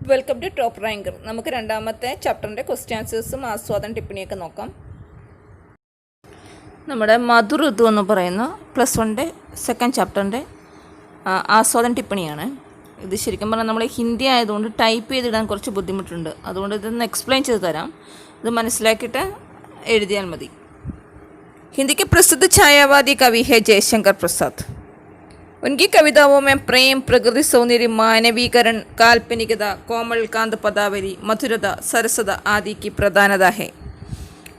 Welcome to top rancour. നമുക്ക് രണ്ടാമത്തെ ചാപ്റ്ററിൻ്റെ ക്വസ്റ്റ്യൻ ആൻസേഴ്സും ആസ്വാദന ടിപ്പണിയൊക്കെ നോക്കാം. നമ്മുടെ മധുഋതു എന്ന് പറയുന്ന +1 സെക്കൻഡ് ചാപ്റ്ററിൻ്റെ ആസ്വാദന ടിപ്പണിയാണ്. ഇത് ശരിക്കും പറഞ്ഞാൽ നമ്മൾ ഹിന്ദി ആയതുകൊണ്ട് ടൈപ്പ് ചെയ്തിടാൻ കുറച്ച് ബുദ്ധിമുട്ടുണ്ട്. അതുകൊണ്ട് ഇതൊന്ന് എക്സ്പ്ലെയിൻ ചെയ്ത് തരാം. ഇത് മനസ്സിലാക്കിയിട്ട് എഴുതിയാൽ മതി. ഹിന്ദിക്ക് പ്രസിദ്ധ ഛായാവാദി കവി ഹെ ജയശങ്കർ പ്രസാദ്. उनकी कविताओं में प्रेम, प्रकृति सौंदर्य, मानवीकरण, काल्पनिकता, कोमलकांत पदावली, മധുരത, സരസത ആദി की പ്രധാനത है.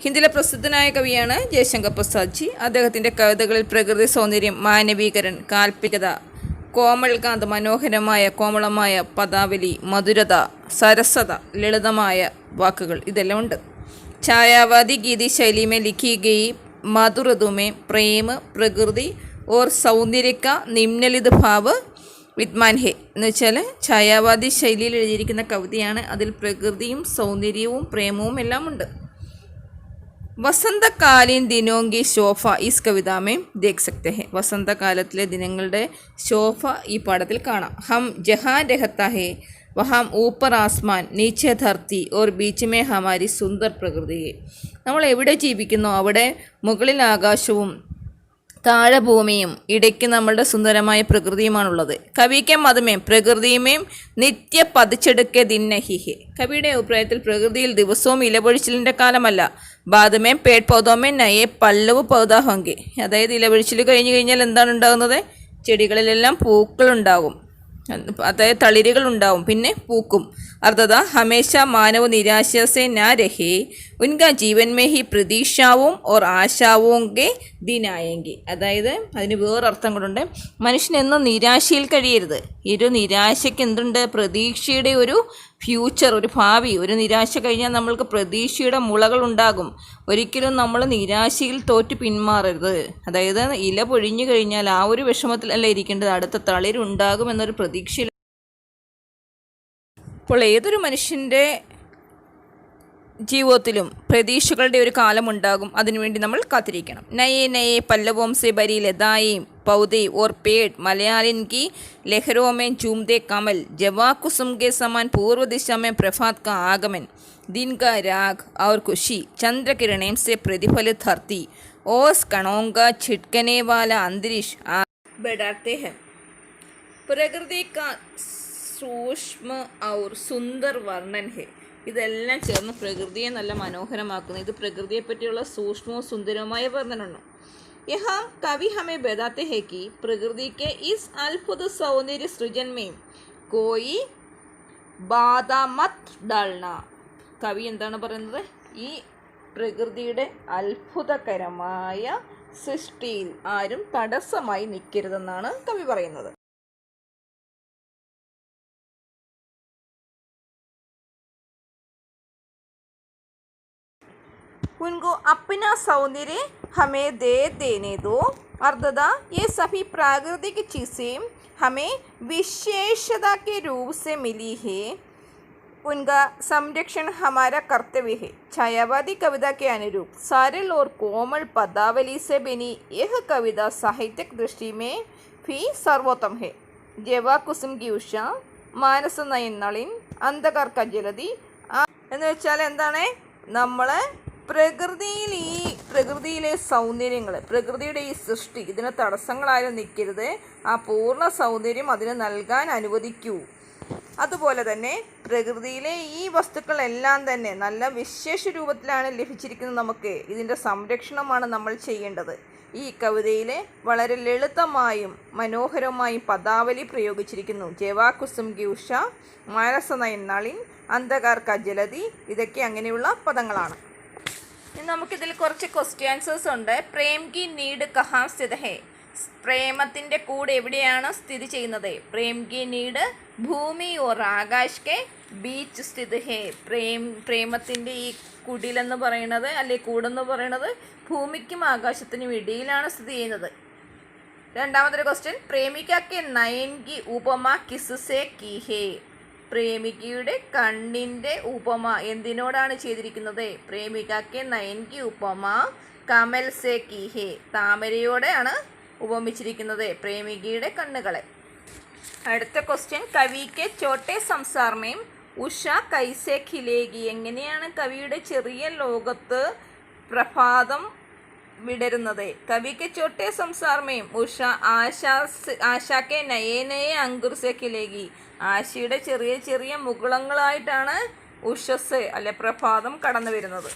ഹിന്ദിയിലെ പ്രസിദ്ധനായ കവിയാണ് ജയശങ്കർ പ്രസാദ് ജി. അദ്ദേഹത്തിൻ്റെ കവിതകളിൽ പ്രകൃതി സൗന്ദര്യം, മാനവീകരൺ, കാൽപ്പികത, കോമൽകാന്ത് മനോഹരമായ കോമളമായ പദാവലി, മധുരത, സരസത ലളിതമായ വാക്കുകൾ ഇതെല്ലാം ഉണ്ട്. ഛായാവാദി ഗീതി ശൈലി में लिखी गई मधुऋतु में प्रेम, प्रकृति और सौंदर्य का निम्नलिखित भाव विद्यमान है. എന്ന് വെച്ചാൽ ഛായാവാദി ശൈലിയിൽ എഴുതിയിരിക്കുന്ന കവിതയാണ്. അതിൽ പ്രകൃതിയും സൗന്ദര്യവും പ്രേമവും എല്ലാം ഉണ്ട്. വസന്തകാലീൻ ദിനോं की शोभा इस कविता में देख सकते हैं. വസന്തകാലത്തിലെ ദിനങ്ങളുടെ ശോഭ ഈ പാഠത്തിൽ കാണാം. हम जहाँ रहता है वहाँ ऊपर आसमान, नीचे धरती और बीच में हमारी सुंदर प्रकृति है. നമ്മൾ എവിടെ ജീവിക്കുന്നോ അവിടെ മുകളിൽ ആകാശവും താഴെ ഭൂമിയും ഇടയ്ക്ക് നമ്മളുടെ സുന്ദരമായ പ്രകൃതിയുമാണുള്ളത്. കവിക്ക് മതമേം പ്രകൃതിയുമേം നിത്യ പതിച്ചെടുക്കെ ദിന്നഹിഹെ. കവിയുടെ അഭിപ്രായത്തിൽ പ്രകൃതിയിൽ ദിവസവും ഇലപൊഴിച്ചിലിൻ്റെ കാലമല്ല. ബാദമേം പേട് പൗതോമേം നയെ പല്ലവ് പൗതാഹോങ്കെ. അതായത് ഇലപൊഴിച്ചിൽ കഴിഞ്ഞു കഴിഞ്ഞാൽ എന്താണ് ഉണ്ടാകുന്നത്? ചെടികളിലെല്ലാം പൂക്കളുണ്ടാകും, അതായത് തളിരുകൾ ഉണ്ടാവും, പിന്നെ പൂക്കും. അർത്ഥത ഹമേശ മാനവ നിരാശ സെ നാ രഹേ ഉൻകാ ജീവൻ മേ ഹി പ്രതീക്ഷാവും ഓർ ആശാവും കെ ദിനായെങ്കിൽ. അതായത് അതിന് വേറൊർത്ഥം കൊണ്ടുണ്ട്. മനുഷ്യനെന്നും നിരാശയിൽ കഴിയരുത്. ഈ ഒരു നിരാശയ്ക്ക് എന്തുണ്ട്? പ്രതീക്ഷയുടെ ഒരു ഫ്യൂച്ചർ, ഒരു ഭാവി. ഒരു നിരാശ കഴിഞ്ഞാൽ നമ്മൾക്ക് പ്രതീക്ഷയുടെ മുളകൾ ഉണ്ടാകും. ഒരിക്കലും നമ്മൾ നിരാശയിൽ തോറ്റ് പിന്മാറരുത്. അതായത് ഇല പൊഴിഞ്ഞു കഴിഞ്ഞാൽ ആ ഒരു വിഷമത്തിലല്ല ഇരിക്കേണ്ടത്, അടുത്ത തളിരുണ്ടാകും എന്നൊരു പ്രതീക്ഷയിൽ. അപ്പോൾ ഏതൊരു മനുഷ്യൻ്റെ ജീവിതത്തിലും പ്രതീക്ഷകളുടെ ഒരു കാലമുണ്ടാകും. അതിനുവേണ്ടി നമ്മൾ കാത്തിരിക്കണം. നയേ നയേ പല്ലവോം സെ ബരി ലതായേം पौधे और पेड़ मलयालिन की लहरों में झूमते कमल, जवा कुसुम के समान पूर्व दिशा में प्रभात का आगमन, दिन का राग और खुशी, चंद्र किरणें से प्रतिफलित धरती, ओस कणों का छिटकने वाला अंतरिक्ष बढ़ाते हैं. प्रकृति का सूक्ष्म और सुंदर वर्णन है. ഇതെല്ലാം ചേർന്ന് പ്രകൃതിയെ നല്ല മനോഹരമാക്കുന്നു. ഇത് പ്രകൃതിയെ പറ്റിയുള്ള സൂക്ഷ്മവും സുന്ദരവുമായ വർണ്ണനമാണ്. यहाँ कवि हमें बताते हैं कि प्रकृति के इस अद्भुत सौंदर्य सृजन में कोई बाधा मत डालना. കവി എന്താണ് പറയുന്നത്? ഈ പ്രകൃതിയുടെ അത്ഭുതകരമായ സൃഷ്ടിയിൽ ആരും തടസ്സമായി നിൽക്കരുതെന്നാണ് കവി പറയുന്നത്. उनको अपना सौंदर्य हमें दे देने दो. अर्थात ये सभी प्राकृतिक चीज़ें हमें विशेषता के रूप से मिली है. उनका संरक्षण हमारा कर्तव्य है. छायावादी कविता के अनुरूप सरल और कोमल पदावली से बनी यह कविता साहित्यिक दृष्टि में भी सर्वोत्तम है. जवा कुसुम की उषा, मानस नयन नളിൻ, अंधकार का जलधि എന്ന് വെച്ചാൽ എന്താണ്? നമ്മൾ പ്രകൃതിയിലെ സൗന്ദര്യങ്ങൾ, പ്രകൃതിയുടെ ഈ സൃഷ്ടി, ഇതിന് തടസ്സങ്ങളാരും നിൽക്കരുത്. ആ പൂർണ്ണ സൗന്ദര്യം അതിന് നൽകാൻ അനുവദിക്കൂ. അതുപോലെ തന്നെ പ്രകൃതിയിലെ ഈ വസ്തുക്കളെല്ലാം തന്നെ നല്ല വിശേഷ രൂപത്തിലാണ് ലഭിച്ചിരിക്കുന്നത്. നമുക്ക് ഇതിൻ്റെ സംരക്ഷണമാണ് നമ്മൾ ചെയ്യേണ്ടത്. ഈ കവിതയിൽ വളരെ ലളിതമായും മനോഹരമായും പദാവലി പ്രയോഗിച്ചിരിക്കുന്നു. ജവാ കുസും കി ഉഷ, മാനസനയൻ നളിൻ, അന്ധകാർ ക ജലധി, ഇതൊക്കെ അങ്ങനെയുള്ള പദങ്ങളാണ്. നമുക്കിതിൽ കുറച്ച് ക്വസ്റ്റ്യൻ ആൻസേഴ്സ് ഉണ്ട്. പ്രേം കി നീഡ് കഹാം സ്ഥിത ഹേ. പ്രേമത്തിൻ്റെ കൂട് എവിടെയാണ് സ്ഥിതി ചെയ്യുന്നത്? പ്രേം കി നീഡ് ഭൂമി ഓർ ആകാശ് കെ ബീച്ച് സ്ഥിത ഹേ. പ്രേമത്തിൻ്റെ ഈ കുടിലെന്ന് പറയുന്നത്, അല്ലെ കൂടെന്ന് പറയുന്നത്, ഭൂമിക്കും ആകാശത്തിനും ഇടയിലാണ് സ്ഥിതി ചെയ്യുന്നത്. രണ്ടാമതൊരു ക്വസ്റ്റ്യൻ, പ്രേമികയ്ക്ക് നയൻ കി ഉപമ കിസ് സേ കി ഹേ. പ്രേമികയുടെ കണ്ണിൻ്റെ ഉപമ എന്തിനോടാണ് ചെയ്തിരിക്കുന്നത്? പ്രേമികയ്ക്ക് നയൻ കി ഉപമ കമൽ സേ കി ഹേ. താമരയോടെയാണ് ഉപമിച്ചിരിക്കുന്നത് പ്രേമികയുടെ കണ്ണുകളെ. അടുത്ത ക്വസ്റ്റ്യൻ, കവി കെ ചോട്ടെ സംസാർ മേം ഉഷ കൈസെ ഖിലേഗി, എങ്ങനെയാണ് കവിയുടെ ചെറിയ ലോകത്ത് പ്രഭാതം വിടരുന്നത്. കവിക്ക് ചോട്ടെ സംസാർമേം ഉഷ ആശാക്കെ നയേ നയേ അങ്കുർ സെ ഖിലേഗി, ആശയുടെ ചെറിയ ചെറിയ മുകുളങ്ങളായിട്ടാണ് ഉഷസ് അല്ലെ പ്രഭാതം കടന്നു വരുന്നത്.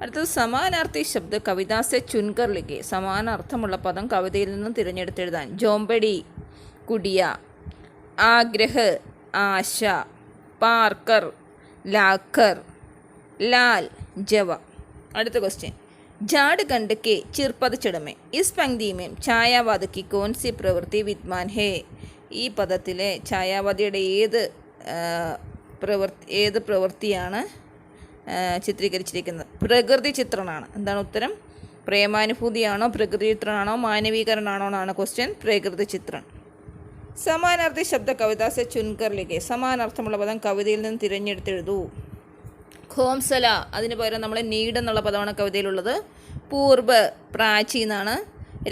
അടുത്തത് സമാനാർത്ഥി ശബ്ദ കവിതാസെ ചുൻകർ ലിഖെ, സമാനാർത്ഥമുള്ള പദം കവിതയിൽ നിന്നും തിരഞ്ഞെടുത്തെഴുതാൻ. ജോമ്പടി കുടിയ, ആഗ്രഹ് ആശ, പാർക്കർ ലാക്കർ, ലാൽ ജവ. അടുത്ത ക്വസ്റ്റ്യൻ. झाड़ गंड के चिरपद में इस पंक्ति में ഛായാവാദ की कौन सी प्रवृत्ति विद्यमान है. ഈ പദത്തിലെ ഛായാവാദിയുടെ ഏത് പ്രവൃത്തിയാണ് ചിത്രീകരിച്ചിരിക്കുന്നത്. പ്രകൃതി ചിത്രണമാണ്. എന്താണ് ഉത്തരം? പ്രേമാനുഭൂതിയാണോ, പ്രകൃതി ചിത്രണമാണോ, മാനവീകരണമാണോ എന്നാണ് ക്വസ്റ്റ്യൻ. പ്രകൃതി ചിത്രണം. സമാനാർത്ഥി ശബ്ദ കവിതാസെ ചുൻകർ ലിഖെ, സമാനാർത്ഥമുള്ള പദം കവിതയിൽ നിന്ന് തിരഞ്ഞെടുത്തെഴുതൂ. ഖോംസല, അതിന് പകരം നമ്മൾ നീഡ് എന്നുള്ള പദമാണ് കവിതയിലുള്ളത്. പൂർബ് പ്രാചീനാണ്.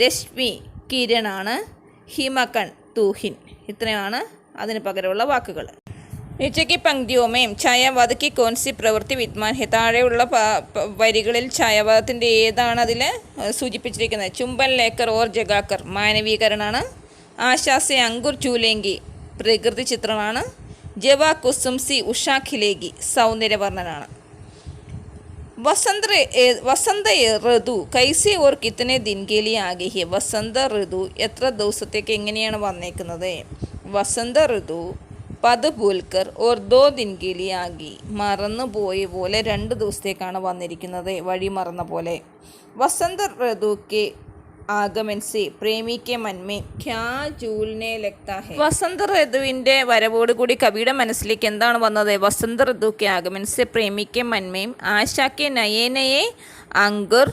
രശ്മി കിരണാണ്. ഹിമകൺ തൂഹിൻ, ഇത്രയാണ് അതിന് പകരമുള്ള വാക്കുകൾ. നിച്ചയ്ക്ക് പങ്ക്തിയോമേം ഛായാവാദ की कौन सी പ്രവൃത്തി വിദ്യമാൻ ഹെ, താഴെയുള്ള വരികളിൽ ഛായാവാദത്തിൻ്റെ ഏതാണ് അതിൽ സൂചിപ്പിച്ചിരിക്കുന്നത്. ചുംബൻ ലേക്കർ ഓർ ജഗാക്കർ, മാനവീകരണമാണ്. ആശാസെ അങ്കുർ ചൂലേങ്കി, പ്രകൃതി ചിത്രമാണ്. ജവ കുസും സി ഉഷാ ഖിലേഗി, സൗന്ദര്യവർണ്ണനാണ്. വസന്ത ഋതു കൈസെ ഓർ കിത്തനെ ദിൻ കെ ലിയെ ആകെ ഹി, വസന്ത ഋതു എത്ര ദിവസത്തേക്ക് എങ്ങനെയാണ് വന്നേക്കുന്നത്. വസന്ത ഋതു പദ് ഭൂൽക്കർ ഓർ ദോ ദിൻ കെ ലിയെ ആകി, മറന്നു പോയ പോലെ 2 ദിവസത്തേക്കാണ് വന്നിരിക്കുന്നത്, വഴി മറന്ന പോലെ. വസന്ത ഋതു കെ ആഗമൻ സെ പ്രേമി കെ മൻമേ ക്യാ ജൂൽനെ ലഗ്താ ഹെ, വസന്ത ഋതുവിൻ്റെ വരവോടുകൂടി കവിയുടെ മനസ്സിലേക്ക് എന്താണ് വന്നത്. വസന്ത ഋതു കെ ആഗമൻ സെ പ്രേമി കെ മൻമേം ആശാ കെ നയേ നയേ അങ്കുർ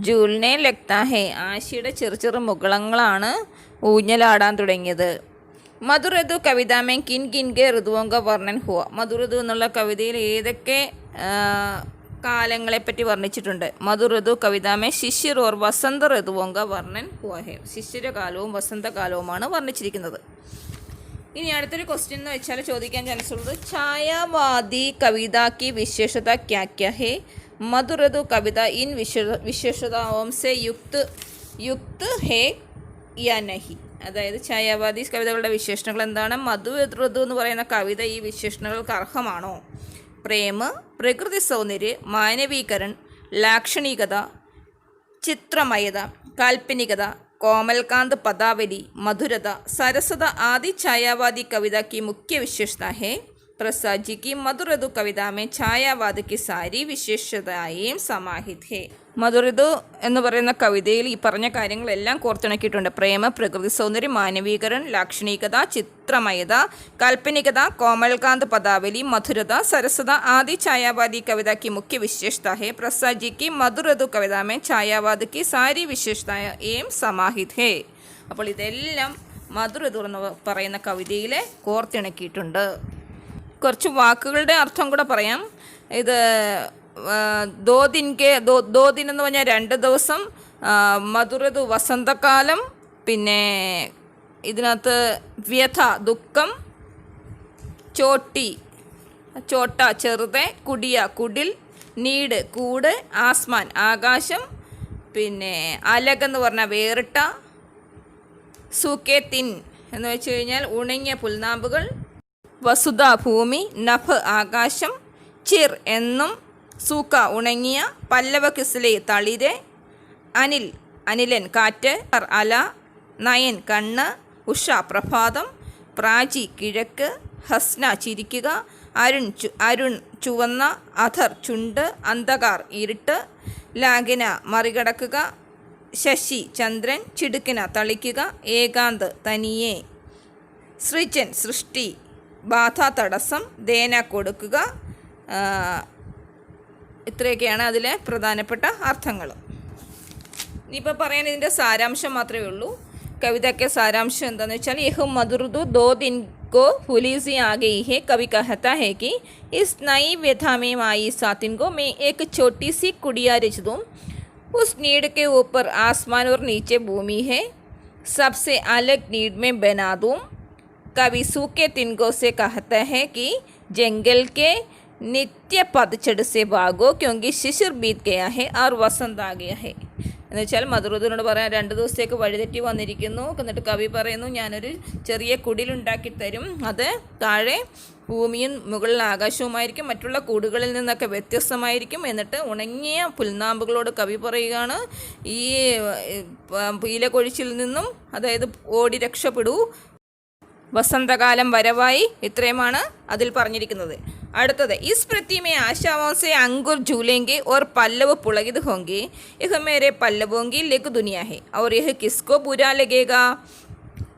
ജൂൽനെ ലഗ്താ ഹെ, ആശയുടെ ചെറു മുകുളങ്ങളാണ് ഊഞ്ഞലാടാൻ തുടങ്ങിയത്. മധുരതു കവിതാമേ കിൻ കിൻ കെ ഋതുവോങ്ക വർണ്ണൻ ഹുവ, മധുരതു എന്നുള്ള കവിതയിൽ ഏതൊക്കെ കാലങ്ങളെപ്പറ്റി വർണ്ണിച്ചിട്ടുണ്ട്. മധുരതു കവിതാമേ ശിശിർ ഓർ വസന്ത ഋതുവോങ്ക വർണ്ണൻ ഹുവ ഹെ, ശിശിരകാലവും വസന്തകാലവുമാണ് വർണ്ണിച്ചിരിക്കുന്നത്. ഇനി അടുത്തൊരു ക്വസ്റ്റ്യൻ എന്ന് വെച്ചാൽ ചോദിക്കാൻ ചാൻസ് ഉള്ളത്, ഛായാവാദി കവിത की विशेषता क्या क्या है. मधुरधु कविता इन विशेषताओं से युक्त है या नहीं. അതായത് ഛായാവാദി കവിതകളുടെ വിശേഷണങ്ങൾ എന്താണ്. മധുരധു എന്ന് പറയുന്ന കവിത ഈ വിശേഷണങ്ങൾക്ക് അർഹമാണോ. പ്രേമ, പ്രകൃതി സൗന്ദര്യ, മാനവീകരൺ, ലാക്ഷണികത, ചിത്രമയത, കാൽപ്പനികത, कोमलकांत पदावली, मधुरता, सरसता आदि छायावादी कविता की मुख्य विशेषता है. प्रसाद जी की मधुरधु कविता में छायावाद की सारी विशेषताएं समाहित है. മധുരധു എന്ന് പറയുന്ന കവിതയിൽ ഈ പറഞ്ഞ കാര്യങ്ങളെല്ലാം കോർത്തിണക്കിയിട്ടുണ്ട്. പ്രേമ, പ്രകൃതി സൗന്ദര്യം, മാനവീകരൺ, ലാക്ഷണികത, ചിത്രമയത, കാൽപ്പനികത, കോമൽകാന്ത് പദാവലി, മധുരത, सरसता आदि छायावादी कविता की मुख्य विशेषता है. प्रसाद जी की मधुरधु कविता में छायावाद की सारी विशेषताएं समाहित है. അപ്പോൾ ഇതെല്ലാം മധുരധു എന്ന് പറയുന്ന കവിതയിൽ കോർത്തിണക്കിയിട്ടുണ്ട്. കുറച്ച് വാക്കുകളുടെ അർത്ഥം കൂടെ പറയാം. ഇത് ദോ ദിൻ എന്ന് പറഞ്ഞാൽ 2 ദിവസം, മധുരധു വസന്തകാലം, പിന്നെ ഇതിനകത്ത് വ്യഥ ദുഃഖം, ചോട്ട ചെറുത്, കുടിയ കുടിൽ, നീട് കൂട്, ആസ്മാൻ ആകാശം, പിന്നെ അലഗ് എന്ന് പറഞ്ഞാൽ വേറിട്ട, സൂക്കെ തിൻ എന്ന് വെച്ച് കഴിഞ്ഞാൽ ഉണങ്ങിയ പുൽനാമ്പുകൾ, വസുധ ഭൂമി, നഭ് ആകാശം, ചിർ എന്നും, സൂക്ക ഉണങ്ങിയ, പല്ലവ കിസ്ലെ തളിര്, അനിലൻ കാറ്റ്, അല, നയൻ കണ്ണ്, ഉഷ പ്രഭാതം, പ്രാചി കിഴക്ക്, ഹസ്ന ചിരിക്കുക, അരുൺ ചുവന്ന, അധർ ചുണ്ട്, അന്ധകാർ ഇരുട്ട്, ലാഗിന മറികടക്കുക, ശശി ചന്ദ്രൻ, ചിടുക്കിന തളിക്കുക, ഏകാന്ത് തനിയെ, സൃജൻ സൃഷ്ടി, ബാധ തടസ്സം, ദേന കൊടുക്കുക. ഇത്രയൊക്കെയാണ് അതിലെ പ്രധാനപ്പെട്ട അർത്ഥങ്ങൾ. ഇനിയിപ്പോൾ പറയാൻ ഇതിൻ്റെ സാരാംശം മാത്രമേ ഉള്ളൂ. കവിതയ്ക്ക് സാരാംശം എന്താണെന്ന് വെച്ചാൽ, യഹ് മധുരധു ദോ ദിൻ को फूली सी आ गई है. कवि कहता है कि इस नई व्यथा में आई सातिन को मैं एक छोटी सी कुड़िया रच दूँ. उस नीड के ऊपर आसमान और नीचे भूमि है. सबसे अलग नीड में बना दूँ. कवि सूखे तिनकों से कहता है कि जंगल के नित्य पतझड़ से भागो क्योंकि शिशिर बीत गया है और वसंत आ गया है. എന്ന് വെച്ചാൽ മധുരൂദനോട് പറയാൻ 2 ദിവസത്തേക്ക് വഴിതെറ്റി വന്നിരിക്കുന്നു. എന്നിട്ട് കവി പറയുന്നു, ഞാനൊരു ചെറിയ കുടിലുണ്ടാക്കി തരും, അത് താഴെ ഭൂമിയും മുകളിൽ ആകാശവുമായിരിക്കും, മറ്റുള്ള കൂടുകളിൽ നിന്നൊക്കെ വ്യത്യസ്തമായിരിക്കും. എന്നിട്ട് ഉണങ്ങിയ പുൽനാമ്പുകളോട് കവി പറയുകയാണ്, ഈ പീലകൊഴിച്ചിൽ നിന്നും അതായത് ഓടി രക്ഷപ്പെടൂ, വസന്തകാലം വരവായി. ഇത്രയുമാണ് അതിൽ പറഞ്ഞിരിക്കുന്നത്. അടുത്തത്, इस पृथ्वी में आशाओं से अंकुर झूलेंगे और पल्लव पुलकित होंगे, यह मेरे पल्लवों की लिख दुनिया है और यह किसको बुरा लगेगा.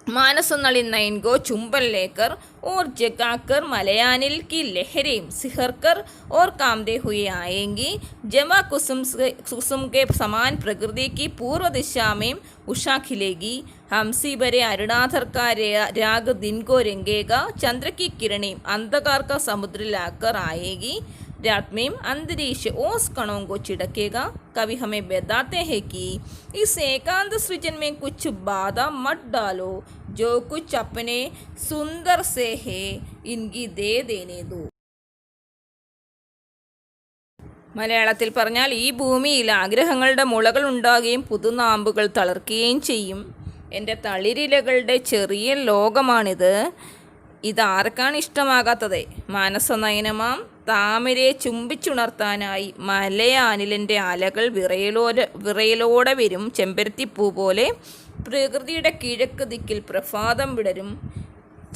मानस नलिन नयन को चुंबन लेकर और जगाकर मलयानिल की लहरें सिहर कर और कामदे हुए आएंगी. जमा कुसुम के समान प्रकृति की पूर्व दिशा में उषा खिलेगी. हंसी भरे अरुणाधर का राग दिन को रंगेगा. चंद्र की किरणें अंधकार का समुद्र लाकर आएगी. रात में अंतरिक्ष ओस कणों को छिड़केगा. कवि हमें बताते हैं कि इस एकांत सृजन में कुछ बाधा मत डालो, जो कुछ अपने सुंदर से है इनकी दे देने दो. മലയാളത്തിൽ പറഞ്ഞാൽ, ഈ ഭൂമിയിൽ ആഗ്രഹങ്ങളുടെ മുളകൾ ഉണ്ടാകുകയും പുതുനാമ്പുകൾ തളർക്കുകയും ചെയ്യും. എൻ്റെ തളിരിലകളുടെ ചെറിയ ലോകമാണിത്. ഇതാർക്കാണ് ഇഷ്ടമാകാത്തത്? മാനസനയനമാം താമരയെ ചുംബിച്ചുണർത്താനായി മലയാനിലിൻ്റെ അലകൾ വിറയലോടെ വരും. ചെമ്പരത്തിപ്പൂ പോലെ പ്രകൃതിയുടെ കിഴക്ക് ദിക്കിൽ പ്രഭാതം വിടരും.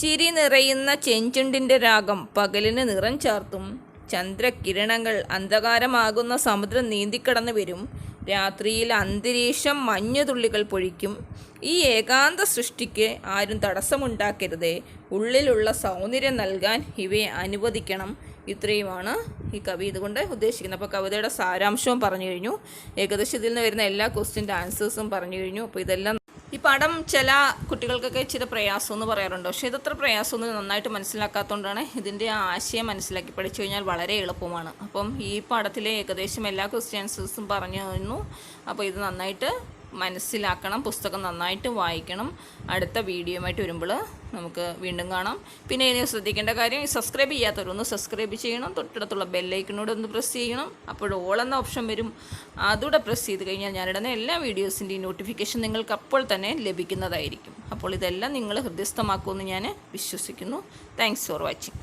ചിരി നിറയുന്ന ചെഞ്ചുണ്ടിൻ്റെ രാഗം പകലിന് നിറം ചാർത്തും. ചന്ദ്രകിരണങ്ങൾ അന്ധകാരമാകുന്ന സമുദ്രം നീന്തിക്കടന്നു വരും. രാത്രിയിൽ അന്തരീക്ഷം മഞ്ഞുതുള്ളികൾ പൊഴിക്കും. ഈ ഏകാന്ത സൃഷ്ടിക്ക് ആരും തടസ്സമുണ്ടാക്കരുത്. ഉള്ളിലുള്ള സൗന്ദര്യം നൽകാൻ ഇവയെ അനുവദിക്കണം. ഇത്രയുമാണ് ഈ കവി ഇതുകൊണ്ട് ഉദ്ദേശിക്കുന്നത്. അപ്പോൾ കവിതയുടെ സാരാംശവും പറഞ്ഞു കഴിഞ്ഞു. ഏകദേശം ഇതിൽ നിന്ന് വരുന്ന എല്ലാ ക്വസ്റ്റ്യൻ്റെ ആൻസേഴ്സും പറഞ്ഞു കഴിഞ്ഞു. അപ്പോൾ ഇതെല്ലാം ഈ പാഠം ചില കുട്ടികൾക്കൊക്കെ ഇച്ചിരി പ്രയാസം എന്ന് പറയാറുണ്ട്. പക്ഷേ ഇതത്ര പ്രയാസമൊന്നും നന്നായിട്ട് മനസ്സിലാക്കാത്തതുകൊണ്ടാണ്. ഇതിൻ്റെ ആശയം മനസ്സിലാക്കി പഠിച്ചു കഴിഞ്ഞാൽ വളരെ എളുപ്പമാണ്. അപ്പം ഈ പാഠത്തിലെ ഏകദേശം എല്ലാ ക്വസ്റ്റ്യൻ ആൻസേഴ്സും പറഞ്ഞു തന്നു. അപ്പോൾ ഇത് നന്നായിട്ട് മനസ്സിലാക്കണം, പുസ്തകം നന്നായിട്ട് വായിക്കണം. അടുത്ത വീഡിയോയുമായിട്ട് വരുമ്പോൾ നമുക്ക് വീണ്ടും കാണാം. പിന്നെ ഇനി ശ്രദ്ധിക്കേണ്ട കാര്യം, സബ്സ്ക്രൈബ് ചെയ്യാത്തവരൊന്ന് സബ്സ്ക്രൈബ് ചെയ്യണം. തൊട്ടടുത്തുള്ള ബെല്ലൈക്കനോട് ഒന്ന് പ്രസ് ചെയ്യണം. അപ്പോൾ ഓൾ എന്ന ഓപ്ഷൻ വരും, അതുകൂടെ പ്രസ് ചെയ്ത് കഴിഞ്ഞാൽ ഞാനിടുന്ന എല്ലാ വീഡിയോസിൻ്റെയും നോട്ടിഫിക്കേഷൻ നിങ്ങൾക്ക് അപ്പോൾ തന്നെ ലഭിക്കുന്നതായിരിക്കും. അപ്പോൾ ഇതെല്ലാം നിങ്ങൾ ഹൃദയസ്ഥമാക്കുമെന്ന് ഞാൻ വിശ്വസിക്കുന്നു. Thanks for watching.